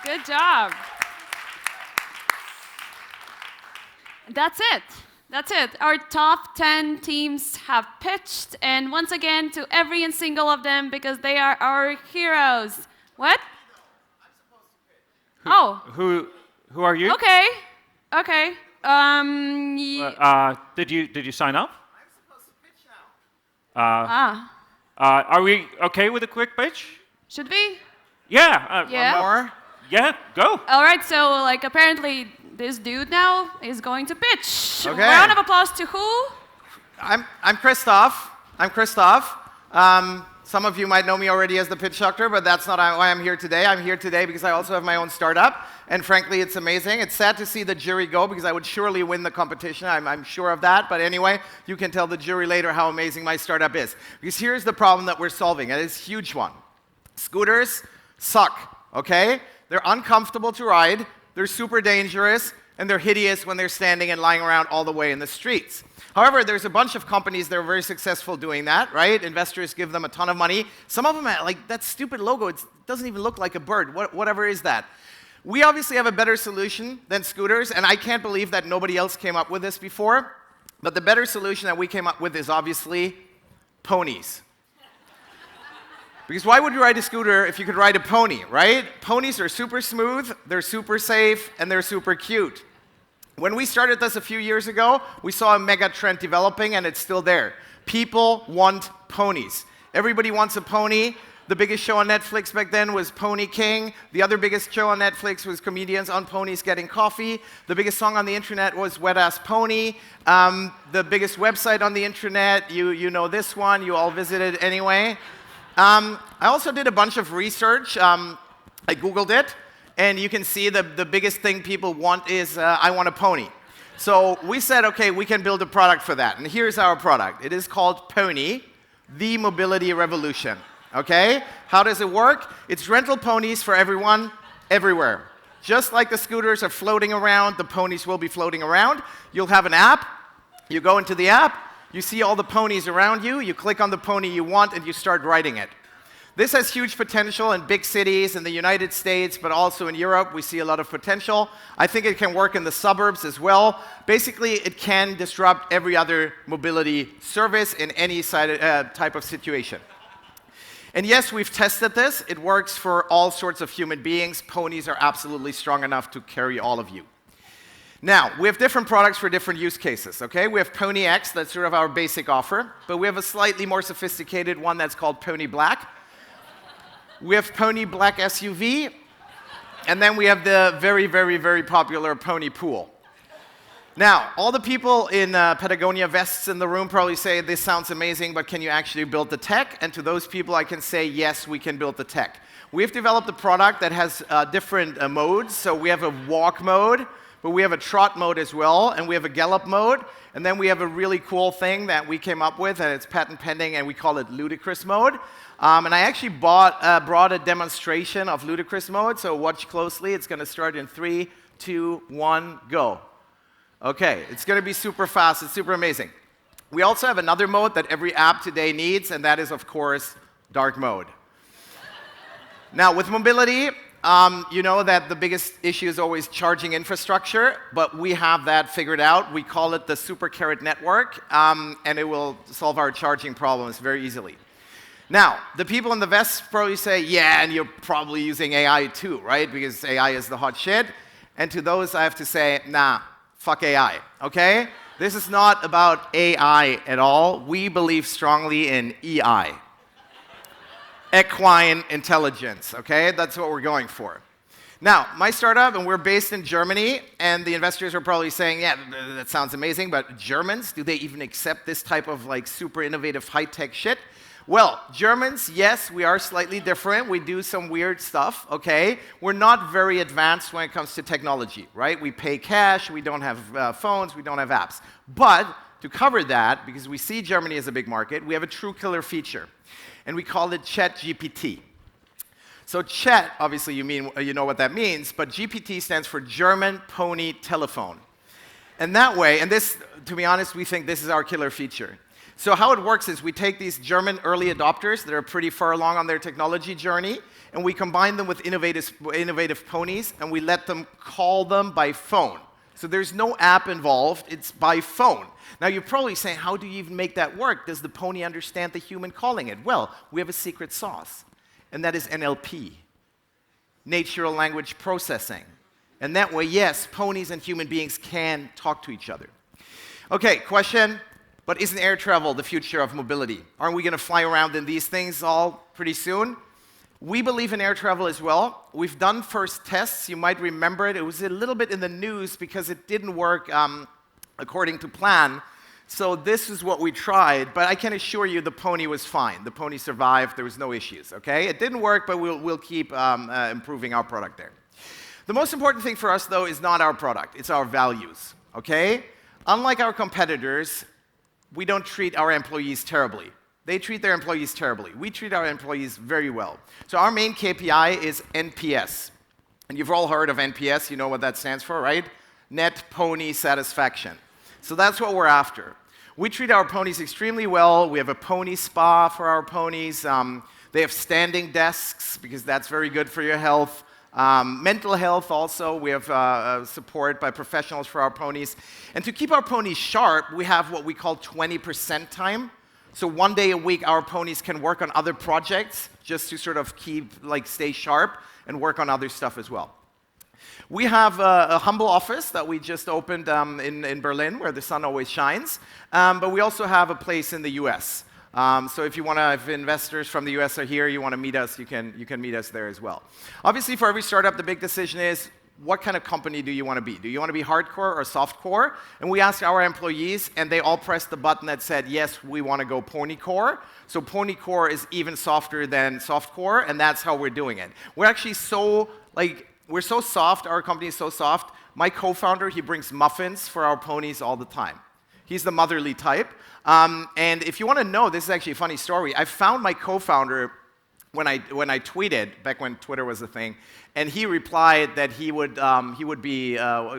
Good job. That's it. That's it. Our top 10 teams have pitched, and once again, to every and single of them, because they are our heroes. What? Oh. Who are you? Okay. Okay. Did you sign up? I'm supposed to pitch now. Are we okay with a quick pitch? Should we? Yeah. Yeah. More? Yeah. Go. All right. So, like, apparently, this dude now is going to pitch. Okay. Round of applause to who? I'm Christoph. I'm Christoph. Some of you might know me already as the pitch doctor, but that's not why I'm here today. I'm here today because I also have my own startup, and frankly, it's amazing. It's sad to see the jury go because I would surely win the competition. I'm sure of that, but anyway, you can tell the jury later how amazing my startup is. Because here's the problem that we're solving, and it's a huge one. Scooters suck, okay? They're uncomfortable to ride, they're super dangerous, and they're hideous when they're standing and lying around all the way in the streets. However, there's a bunch of companies that are very successful doing that, right? Investors give them a ton of money. Some of them, like that stupid logo, it doesn't even look like a bird. Whatever is that? We obviously have a better solution than scooters, and I can't believe that nobody else came up with this before. But the better solution that we came up with is obviously ponies. Because why would you ride a scooter if you could ride a pony, right? Ponies are super smooth, they're super safe, and they're super cute. When we started this a few years ago, we saw a mega trend developing, and it's still there. People want ponies. Everybody wants a pony. The biggest show on Netflix back then was Pony King. The other biggest show on Netflix was comedians on ponies getting coffee. The biggest song on the internet was Wet Ass Pony. The biggest website on the internet, you know this one, you all visited anyway. I also did a bunch of research. I Googled it. And you can see the biggest thing people want is, I want a pony. So we said, okay, we can build a product for that. And here's our product. It is called Pony, the mobility revolution. Okay? How does it work? It's rental ponies for everyone, everywhere. Just like the scooters are floating around, the ponies will be floating around. You'll have an app. You go into the app. You see all the ponies around you. You click on the pony you want, and you start riding it. This has huge potential in big cities in the United States, but also in Europe. We see a lot of potential. I think it can work in the suburbs as well. Basically, it can disrupt every other mobility service in any type of situation. And yes, we've tested this. It works for all sorts of human beings. Ponies are absolutely strong enough to carry all of you. Now, we have different products for different use cases, okay? We have Pony X, that's sort of our basic offer, but we have a slightly more sophisticated one that's called Pony Black. We have Pony Black SUV, and then we have the very, very, very popular Pony Pool. Now, all the people in Patagonia vests in the room probably say, this sounds amazing, but can you actually build the tech? And to those people, I can say, yes, we can build the tech. We've developed a product that has different modes. So we have a walk mode, but we have a trot mode as well, and we have a gallop mode. And then we have a really cool thing that we came up with, and it's patent pending, and we call it ludicrous mode. And I actually brought a demonstration of ludicrous mode, so watch closely. It's going to start in 3, 2, 1, go. Okay, it's going to be super fast. It's super amazing. We also have another mode that every app today needs, and that is, of course, dark mode. Now, with mobility, you know that the biggest issue is always charging infrastructure, but we have that figured out. We call it the Super Carrot Network, and it will solve our charging problems very easily. Now, the people in the vests probably say, yeah, and you're probably using AI too, right? Because AI is the hot shit. And to those, I have to say, nah, fuck AI, okay? This is not about AI at all. We believe strongly in EI. Equine intelligence, okay? That's what we're going for. Now, my startup, and we're based in Germany, and the investors are probably saying, yeah, that sounds amazing, but Germans, do they even accept this type of like super innovative high-tech shit? Well, Germans, yes, we are slightly different. We do some weird stuff, okay? We're not very advanced when it comes to technology, right? We pay cash, we don't have phones, we don't have apps. But to cover that, because we see Germany as a big market, we have a true killer feature, and we call it ChatGPT. So chat, obviously you know what that means, but GPT stands for German Pony Telephone. And that way, and this, to be honest, we think this is our killer feature. So how it works is we take these German early adopters that are pretty far along on their technology journey, and we combine them with innovative ponies, and we let them call them by phone. So there's no app involved, it's by phone. Now you're probably saying, how do you even make that work? Does the pony understand the human calling it? Well, we have a secret sauce, and that is NLP, natural language processing. And that way, yes, ponies and human beings can talk to each other. Okay, question, but isn't air travel the future of mobility? Aren't we gonna fly around in these things all pretty soon? We believe in air travel as well. We've done first tests. You might remember it. It was a little bit in the news because it didn't work according to plan. So this is what we tried, but I can assure you the pony was fine. The pony survived. There was no issues, okay? It didn't work, but we'll keep improving our product there. The most important thing for us, though, is not our product. It's our values, okay? Unlike our competitors, we don't treat our employees terribly. They treat their employees terribly. We treat our employees very well. So our main KPI is NPS. And you've all heard of NPS. You know what that stands for, right? Net Pony Satisfaction. So that's what we're after. We treat our ponies extremely well. We have a pony spa for our ponies. They have standing desks because that's very good for your health. Mental health also. We have support by professionals for our ponies. And to keep our ponies sharp, we have what we call 20% time. So one day a week, our ponies can work on other projects just to sort of stay sharp and work on other stuff as well. We have a humble office that we just opened in Berlin, where the sun always shines. But we also have a place in the US. So if investors from the US are here, you want to meet us, you can meet us there as well. Obviously, for every startup, the big decision is, what kind of company do you want to be? Do you want to be hardcore or softcore? And we asked our employees, and they all pressed the button that said, yes, we want to go ponycore. So ponycore is even softer than softcore, and that's how we're doing it. We're actually we're so soft, our company is so soft. My co-founder, he brings muffins for our ponies all the time. He's the motherly type. And if you want to know, this is actually a funny story. I found my co-founder when I tweeted, back when Twitter was a thing, and he replied that he would be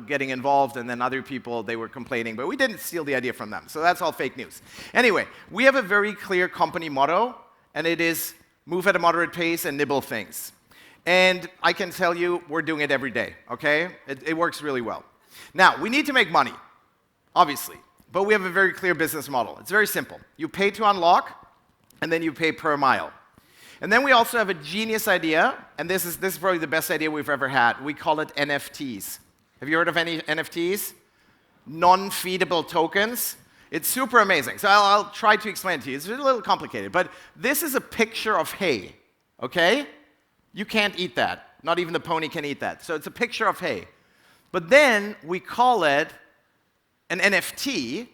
getting involved, and then other people, they were complaining, but we didn't steal the idea from them, so that's all fake news. Anyway, we have a very clear company motto, and it is move at a moderate pace and nibble things. And I can tell you, we're doing it every day, okay? It works really well. Now, we need to make money, obviously, but we have a very clear business model. It's very simple. You pay to unlock, and then you pay per mile. And then we also have a genius idea, and this is probably the best idea we've ever had. We call it NFTs. Have you heard of any NFTs? Non-feedable tokens. It's super amazing. So I'll try to explain it to you. It's a little complicated, but this is a picture of hay, okay? You can't eat that. Not even the pony can eat that. So it's a picture of hay. But then we call it an NFT.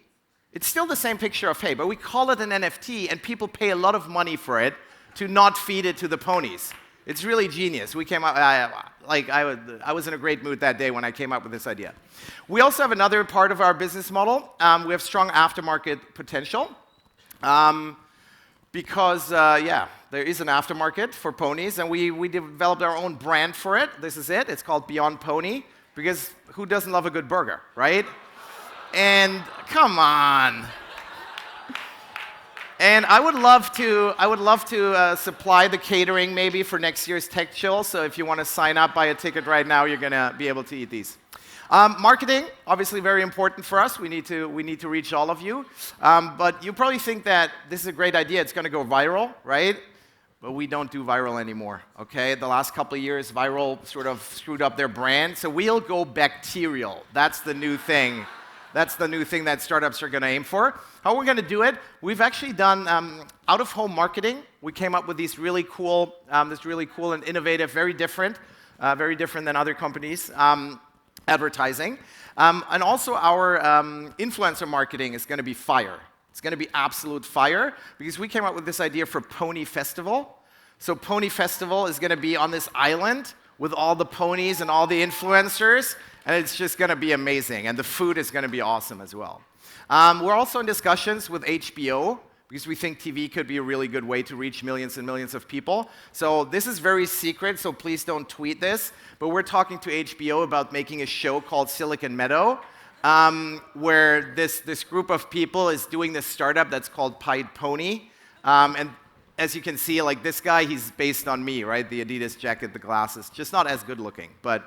It's still the same picture of hay, but we call it an NFT, and people pay a lot of money for it to not feed it to the ponies. It's really genius. We came up, I was in a great mood that day when I came up with this idea. We also have another part of our business model. We have strong aftermarket potential because, there is an aftermarket for ponies, and we developed our own brand for it. This is it. It's called Beyond Pony, because who doesn't love a good burger, right? And come on. And I would love to supply the catering maybe for next year's TechChill. So if you want to sign up, buy a ticket right now, you're gonna be able to eat these. Marketing, obviously very important for us. We need to reach all of you. But you probably think that this is a great idea. It's going to go viral, right? But we don't do viral anymore. Okay, the last couple of years, viral sort of screwed up their brand. So we'll go bacterial. That's the new thing. That's the new thing that startups are going to aim for. How we're going to do it? We've actually done out-of-home marketing. We came up with these really cool, and innovative, very different than other companies, advertising. And also our influencer marketing is going to be fire. It's going to be absolute fire, because we came up with this idea for Pony Festival. So Pony Festival is going to be on this island with all the ponies and all the influencers, and it's just going to be amazing. And the food is going to be awesome as well. We're also in discussions with HBO, because we think TV could be a really good way to reach millions and millions of people. So this is very secret, so please don't tweet this. But we're talking to HBO about making a show called Silicon Meadow, where this group of people is doing this startup that's called Pied Pony. And as you can see, like this guy, he's based on me, right? The Adidas jacket, the glasses, just not as good looking. But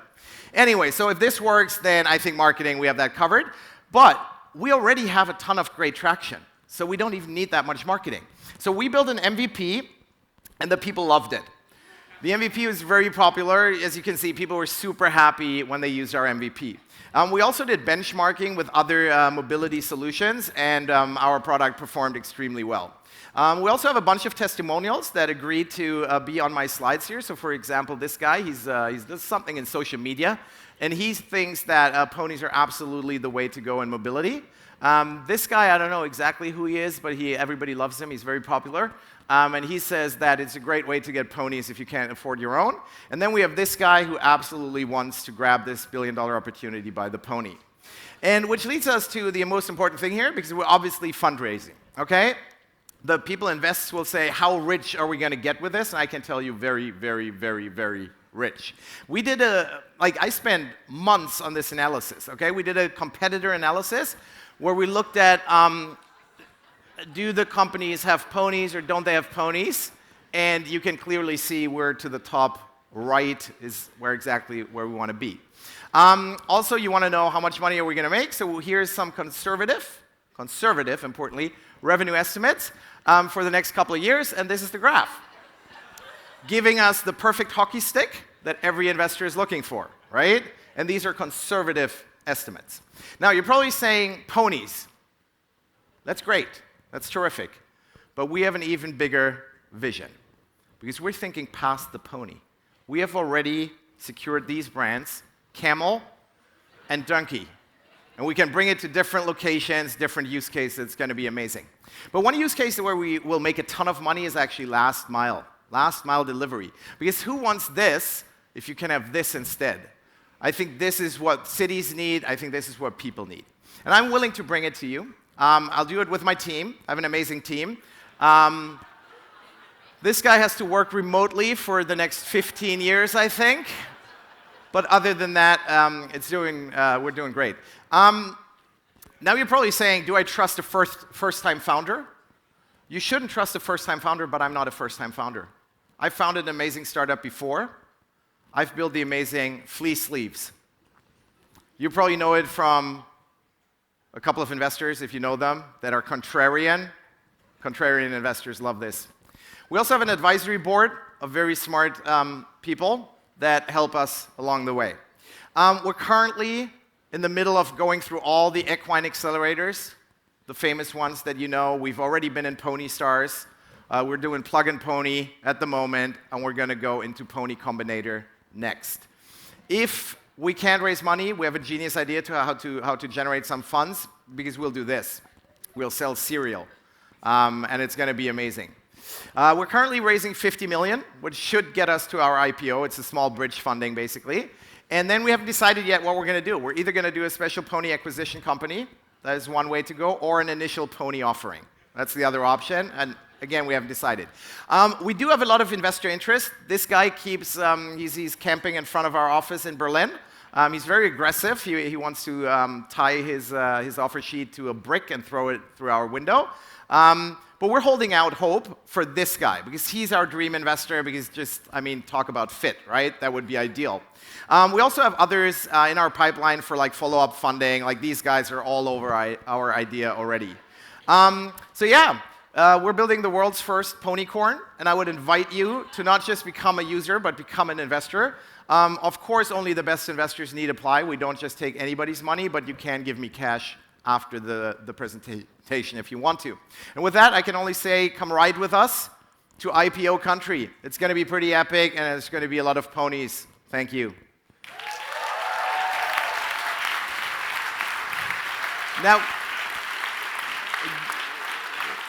anyway, so if this works, then I think marketing, we have that covered. But we already have a ton of great traction, so we don't even need that much marketing. So we built an MVP, and the people loved it. The MVP was very popular. As you can see, people were super happy when they used our MVP. We also did benchmarking with other mobility solutions, and our product performed extremely well. We also have a bunch of testimonials that agreed to be on my slides here. So for example, this guy, he does something in social media, and he thinks that ponies are absolutely the way to go in mobility. This guy, I don't know exactly who he is, but everybody loves him. He's very popular. And he says that it's a great way to get ponies if you can't afford your own. And then we have this guy who absolutely wants to grab this billion-dollar opportunity by the pony. And which leads us to the most important thing here, because we're obviously fundraising, okay? The people investors will say, how rich are we going to get with this? And I can tell you very, very, very, very rich. We did I spent months on this analysis, okay? We did a competitor analysis where we looked at, do the companies have ponies or don't they have ponies? And you can clearly see we're to the top right is exactly where we want to be. Also, you want to know how much money are we going to make? So here's some conservative, importantly, revenue estimates for the next couple of years, and this is the graph, giving us the perfect hockey stick that every investor is looking for, right? And these are conservative estimates. Now, you're probably saying, ponies. That's great. That's terrific. But we have an even bigger vision, because we're thinking past the pony. We have already secured these brands, Camel and Donkey. And we can bring it to different locations, different use cases. It's going to be amazing. But one use case where we will make a ton of money is actually last mile delivery. Because who wants this if you can have this instead? I think this is what cities need. I think this is what people need. And I'm willing to bring it to you. I'll do it with my team. I have an amazing team. This guy has to work remotely for the next 15 years, I think. But other than that, we're doing great. Now you're probably saying, do I trust a first-time founder? You shouldn't trust a first-time founder, but I'm not a first-time founder. I founded an amazing startup before. I've built the amazing fleece sleeves. You probably know it from a couple of investors, if you know them, that are contrarian. Contrarian investors love this. We also have an advisory board of very smart people that help us along the way. We're currently in the middle of going through all the equine accelerators, the famous ones that you know. We've already been in Pony Stars. We're doing Plug and Pony at the moment, and we're going to go into Pony Combinator next. If we can't raise money, we have a genius idea to how to generate some funds, because we'll do this. We'll sell cereal, and it's going to be amazing. We're currently raising 50 million, which should get us to our IPO. It's a small bridge funding, basically. And then we haven't decided yet what we're going to do. We're either going to do a special pony acquisition company, that is one way to go, or an initial pony offering. That's the other option, and again, we haven't decided. We do have a lot of investor interest. This guy keeps, he's camping in front of our office in Berlin. He's very aggressive. He wants to tie his offer sheet to a brick and throw it through our window. But we're holding out hope for this guy, because he's our dream investor, because talk about fit, right? That would be ideal. We also have others in our pipeline for follow-up funding. These guys are all over our idea already. We're building the world's first ponycorn, and I would invite you to not just become a user, but become an investor. Of course, only the best investors need apply. We don't just take anybody's money, but you can give me cash after the presentation if you want to. And with that, I can only say, come ride with us to IPO country. It's going to be pretty epic, and it's going to be a lot of ponies. Thank you. Now,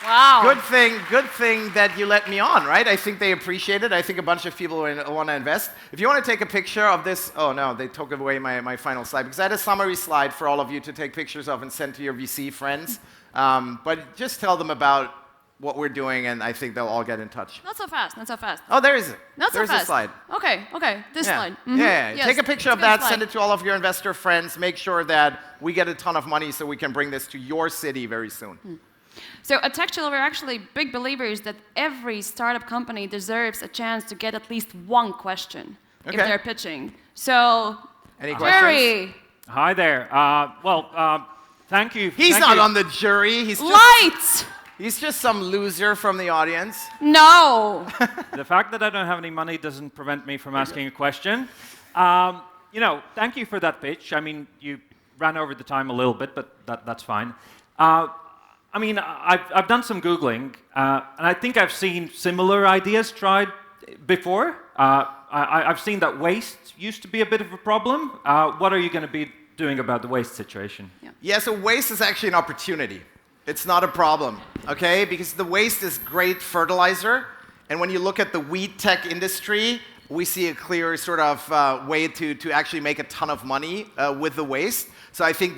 wow. Good thing that you let me on, right? I think they appreciate it. I think a bunch of people want to invest. If you want to take a picture of this, oh no, they took away my final slide, because I had a summary slide for all of you to take pictures of and send to your VC friends. But just tell them about what we're doing, and I think they'll all get in touch. Not so fast, not so fast. Oh, there is it. Not so fast. There's a slide. Okay, this slide. Mm-hmm. Yeah, yes, take a picture of that, slide. send it to all of your investor friends. Make sure that we get a ton of money so we can bring this to your city very soon. So at TechChill, we're actually big believers that every startup company deserves a chance to get at least one question if Okay. they're pitching. So, Any questions? Jerry, Hi there. Thank you. He's thank not you. on the jury. lights! He's just some loser from the audience. No. The fact that I don't have any money doesn't prevent me from asking a question. Thank you for that pitch. I mean, you ran over the time a little bit, but that's fine. I've done some Googling, and I think I've seen similar ideas tried before. I've seen that waste used to be a bit of a problem. What are you going to be doing about the waste situation? Yeah, so waste is actually an opportunity. It's not a problem, okay? Because the waste is great fertilizer, and when you look at the weed tech industry, we see a clear sort of way to actually make a ton of money with the waste. So I think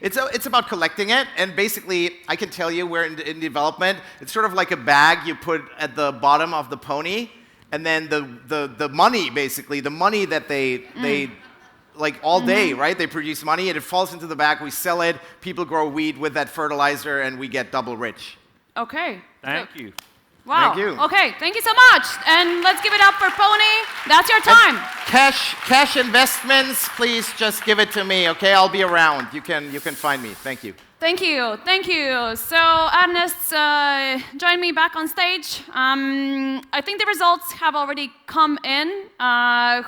it's about collecting it, and basically, I can tell you we're in development. It's sort of like a bag you put at the bottom of the pony, and then the money, basically, the money that they like all day, right? They produce money, and it falls into the bag. We sell it. People grow weed with that fertilizer, and we get double rich. Okay. Thank you. Wow. Thank you. Okay, thank you so much. And let's give it up for Pony. That's your time. Cash investments, please just give it to me, okay? I'll be around. You can find me. Thank you. Thank you, thank you. So Ernest, join me back on stage. I think the results have already come in.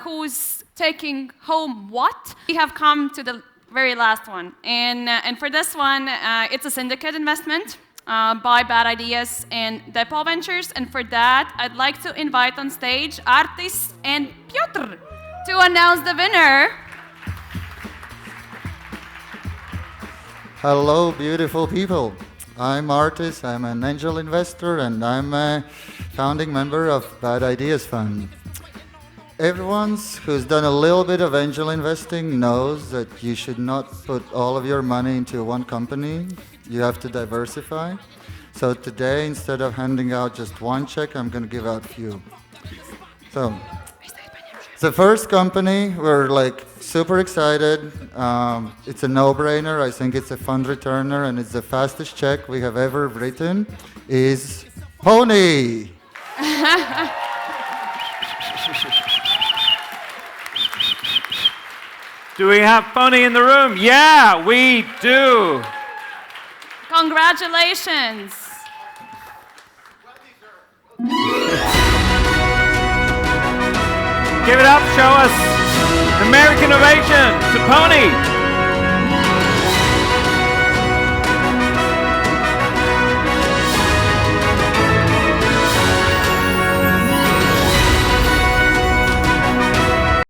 Who's taking home what? We have come to the very last one. And for this one, it's a syndicate investment by Bad Ideas and Depot Ventures. And for that, I'd like to invite on stage Artis and Piotr to announce the winner. Hello, beautiful people. I'm Artis, I'm an angel investor, and I'm a founding member of Bad Ideas Fund. Everyone who's done a little bit of angel investing knows that you should not put all of your money into one company. You have to diversify. So today, instead of handing out just one check, I'm going to give out a few. So, the first company, we're like super excited. It's a no-brainer. I think it's a fund returner, and it's the fastest check we have ever written. Is Pony. Do we have Pony in the room? Yeah, we do. Congratulations. Give it up, show us American ovation to Pony.